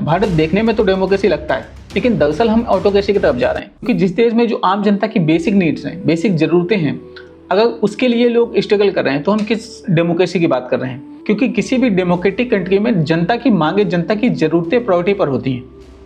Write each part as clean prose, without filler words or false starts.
भारत देखने में तो डेमोक्रेसी लगता है, लेकिन दरअसल हम ऑटोक्रेसी की तरफ जा रहे हैं। क्योंकि जिस देश में जो आम जनता की बेसिक नीड्स हैं, बेसिक ज़रूरतें हैं, अगर उसके लिए लोग स्ट्रगल कर रहे हैं तो हम किस डेमोक्रेसी की बात कर रहे हैं। क्योंकि किसी भी डेमोक्रेटिक कंट्री में जनता की मांगे, जनता की ज़रूरतें प्रायोरिटी पर होती हैं।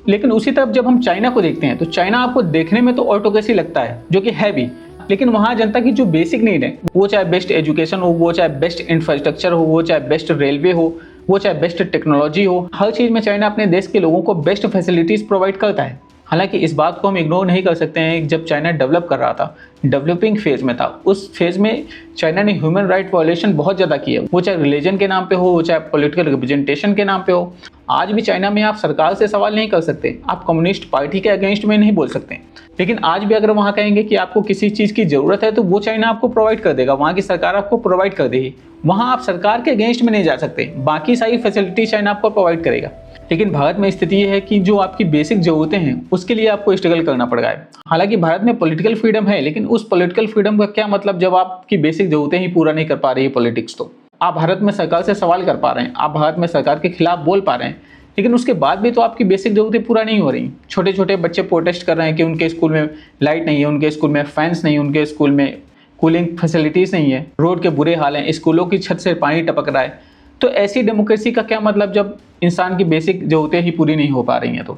लेकिन उसी तरफ जब हम चाइना को देखते हैं तो चाइना आपको देखने में तो ऑटोक्रेसी लगता है, जो कि है भी, लेकिन वहाँ जनता की जो बेसिक नीड है, वो चाहे बेस्ट एजुकेशन हो, वो चाहे बेस्ट इंफ्रास्ट्रक्चर हो, वो चाहे बेस्ट रेलवे हो, वो चाहे बेस्ट टेक्नोलॉजी हो, हर चीज़ में चाइना अपने देश के लोगों को बेस्ट फैसिलिटीज़ प्रोवाइड करता है। हालांकि इस बात को हम इग्नोर नहीं कर सकते हैं, जब चाइना डेवलप कर रहा था, डेवलपिंग फेज में था, उस फेज में चाइना ने ह्यूमन राइट वायलेशन बहुत ज़्यादा किए, वो चाहे रिलीजन के नाम पे हो, वो चाहे पॉलिटिकल रिप्रेजेंटेशन के नाम पे हो। आज भी चाइना में आप सरकार से सवाल नहीं कर सकते, आप कम्युनिस्ट पार्टी के अगेंस्ट में नहीं बोल सकते, लेकिन आज भी अगर वहाँ कहेंगे कि आपको किसी चीज़ की ज़रूरत है तो वो चाइना आपको प्रोवाइड कर देगा, वहाँ की सरकार आपको प्रोवाइड कर देगी। वहाँ आप सरकार के अगेंस्ट में नहीं जा सकते, बाकी सारी फैसिलिटी चाइना आपको प्रोवाइड करेगा। लेकिन भारत में स्थिति ये है कि जो आपकी बेसिक ज़रूरतें हैं उसके लिए आपको स्ट्रगल करना पड़ रहा है। हालांकि भारत में पॉलिटिकल फ्रीडम है, लेकिन उस पॉलिटिकल फ्रीडम का क्या मतलब जब आपकी बेसिक ज़रूरतें ही पूरा नहीं कर पा रही है पॉलिटिक्स। तो आप भारत में सरकार से सवाल कर पा रहे हैं, आप भारत में सरकार के खिलाफ बोल पा रहे हैं, लेकिन उसके बाद भी तो आपकी बेसिक ज़रूरतें पूरा नहीं हो रही। छोटे छोटे बच्चे प्रोटेस्ट कर रहे हैं कि उनके स्कूल में लाइट नहीं है, उनके स्कूल में फैंस नहीं, उनके स्कूल में कूलिंग फैसिलिटीज़ नहीं है, रोड के बुरे हाल हैं, स्कूलों की छत से पानी टपक रहा है। तो ऐसी डेमोक्रेसी का क्या मतलब जब इंसान की बेसिक ज़रूरतें ही पूरी नहीं हो पा रही हैं। तो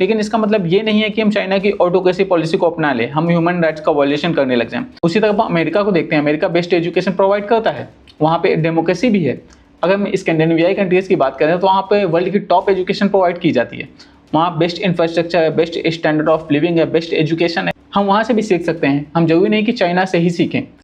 लेकिन इसका मतलब ये नहीं है कि हम चाइना की ऑटोक्रेसी पॉलिसी को अपना लें, हम ह्यूमन राइट्स का वायलेशन करने लग जाएं। उसी तरह अमेरिका को देखते हैं, अमेरिका बेस्ट एजुकेशन प्रोवाइड करता है, वहाँ पे डेमोक्रेसी भी है। अगर हम स्कैंडिनेवियाई कंट्रीज़ की बात करें तो वहाँ पे वर्ल्ड की टॉप एजुकेशन प्रोवाइड की जाती है, वहाँ बेस्ट इंफ्रास्ट्रक्चर है, बेस्ट स्टैंडर्ड ऑफ लिविंग है, बेस्ट एजुकेशन है। हम वहाँ से भी सीख सकते हैं, हम जरूरी नहीं कि चाइना से ही सीखें।